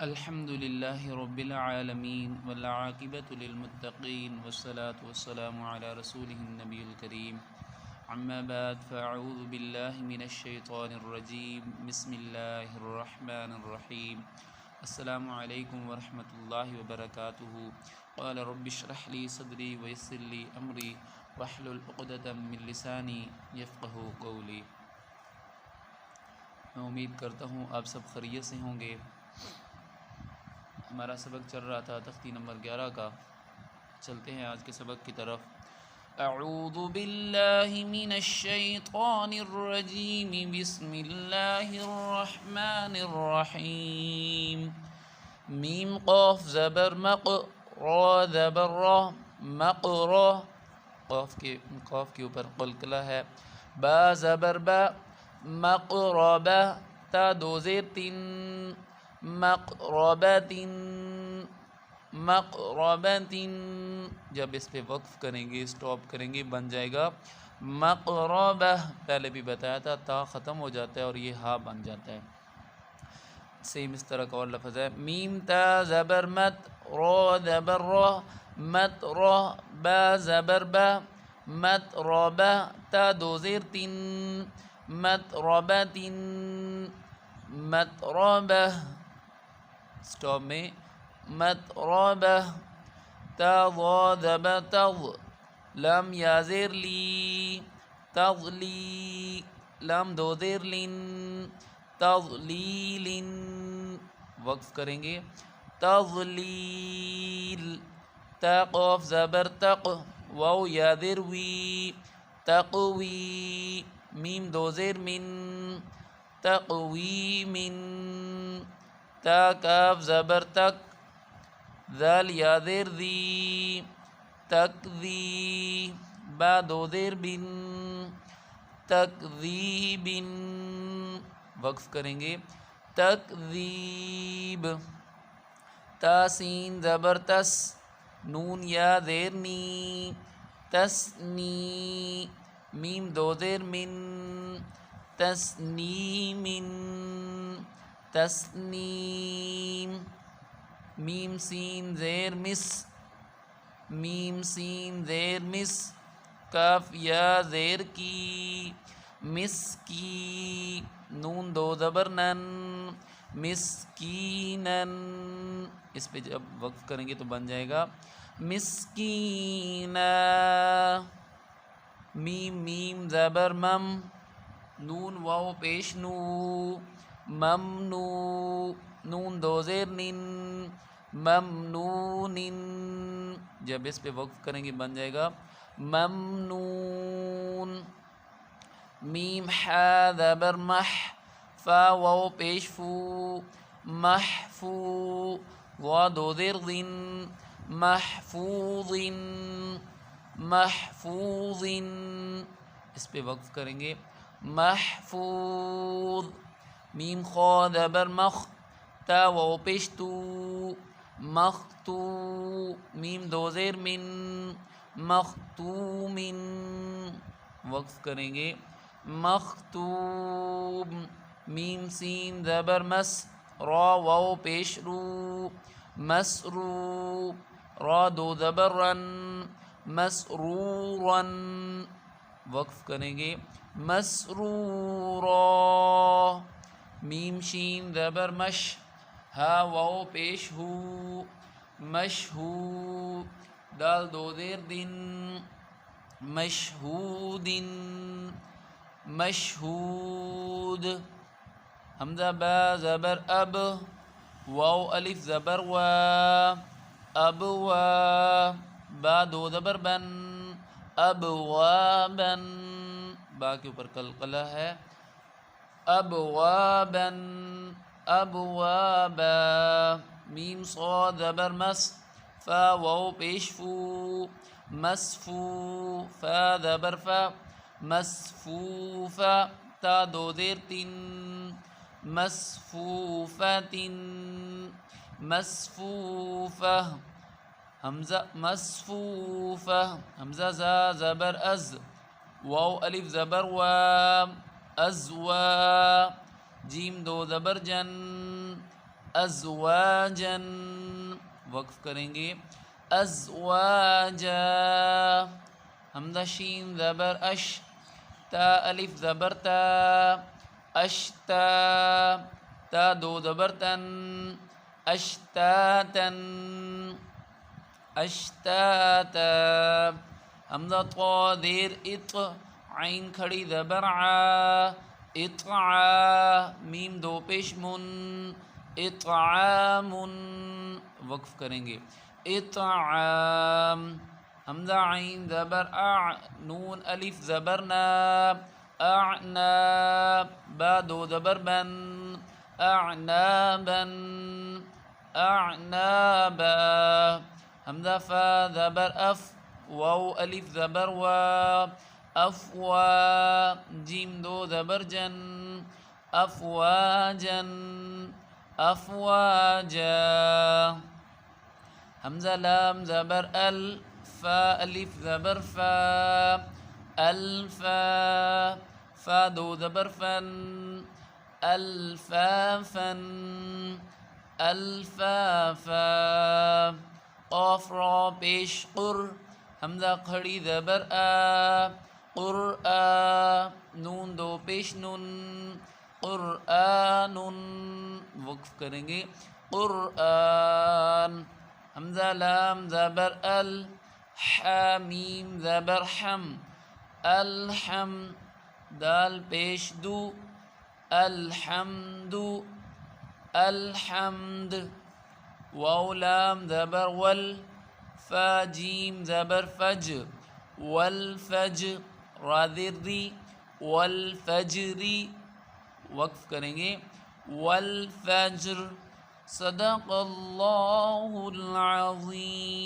الحمد لله رب العالمين والعاقبة للمتقين والصلاة والسلام على رسوله النبي الكريم عما بعد فأعوذ بالله من الشيطان الرجيم بسم الله الرحمن الرحيم السلام عليكم ورحمة الله وبركاته قال رب اشرح لي صدري ويسر لي أمري واحلل عقدة من لساني يفقه قولي۔ میں امید کرتا ہوں آپ سب خیریت سے ہوں گے۔ ہمارا سبق چل رہا تھا تختی نمبر 11 کا، چلتے ہیں آج کے سبق کی طرف۔ اعوذ باللہ من الشیطان الرجیم بسم اللہ الرحمن الرحیم۔ میم قاف زبر مق، را زبر را، مقر، قاف کے اوپر قلقلہ ہے۔ با زبر با، مقربہ، تا دو زیر تین، مقربۃ، مقربۃ، جب اس پہ وقف کریں گے، اسٹاپ کریں گے، بن جائے گا مقربہ۔ پہلے بھی بتایا تھا، تا ختم ہو جاتا ہے اور یہ ہا بن جاتا ہے۔ سیم اس طرح کا اور لفظ ہے۔ میم تا زبر مت، را زبر را، مت را، با زبر با، مت رابہ، تا دو زیر تین، متربۃ، متربہ، اسٹاپ میں متربہ۔ تا ضا زبر تض، لام یا زیر لی، تضلی، لام دو زیر لن، تضلیل، وقف کریں گے تضلیل۔ تا قاف زبر تق، واو یا زیر وی، تقوی، میم دو زیر من، تقویم۔ تا کاف زبر تک، ذال یا زیر ذی، تکذی، با دو زیر بن، تکذیب، وقف کریں گے تکذیب۔ تا سین زبر تس، نون یا زیر نی، تسنی، میم دو زیر من، تسنیم، تسنیم۔ میم سین زیر مس، میم سین زیر مس، کاف یا زیر کی، مسکی، نون دو زبر نن، مسکینن، اس پہ جب وقف کریں گے تو بن جائے گا مسکینہ۔ میم زبر مم، نون واو پیش نو، ممنو، نون دو زیر نن، ممنون، جب اس پہ وقف کریں گے بن جائے گا ممنون۔ میم حا زبر مح، فا واو پیش فو، محفو، وا دو زیر ضن، محفوظ، محفوظ، اس پہ وقف کریں گے محفوظ۔ میم خا زبر مخ، تا واو پیش تو، مختو، میم دو زیر من، مختوم، وقف کریں گے مختوم۔ میم سین زبر مس، را واو پیش رو، مسرو، را دو زبر رن، مسرورن، وقف کریں گے مسرورا۔ میم شین زبر مش، ہا واو پیش ہو، مشہو، دال دو زیر دن، مشہود، مشہود۔ حمزہ با زبر اب، واو الف زبر وا، ابوا، با دو زبر بن، ابوابن، با کے اوپر قلقلہ ہے، ابوابن، ابوابا۔ میم صاد زبر مس، فا واو پیش فو، مسفو، فا زبر فا، مسفوفا، تا دو زیر تین، مسفوفت، مسفوفہ۔ حمزہ مصفوفہ، حمزہ زا زبر از، واو الف زبر وا، ازوا، جیم دو زبر جن، ازواجن، وقف کریں گے ازواجا. حمزہ شین زبر اش، تا الف زبر تا، اشتا، تا دو زبر تن، اشتاتن، اشتاتا. حمزہ طا دیر اط، عین کھڑی زبر ع، اطعا، میم دو پیش من، اطعام، وقف کریں گے اطعام. حمزہ عین زبر اع، نون الف زبر نا، اعنا، با دو زبر بن، اعنابا، اعنابا. حمزہ فا زبر اف، واو الف زبر وا، افوا، جیم دو زبر جن، افواجن، افواجا. حمزہ لام زبر ال، فا الف زبر فا، الفا، فا دو زبر فن، الفافن، الفافا. قاف را پیش قر، حمزہ کھڑی زبر آ، قرآ، نون دو پیش نن، قرآن، وقف کریں گے قرآن. حمزہ لام زبر ال، حامیم زبر حم، الحم، دال پیش دو، الحمد، الحمد. واو لام زبر ول، فا جیم زبر فج، والفج، را زیر ری، والفجری، وقف کریں گے والفجر. صدق اللہ العظیم.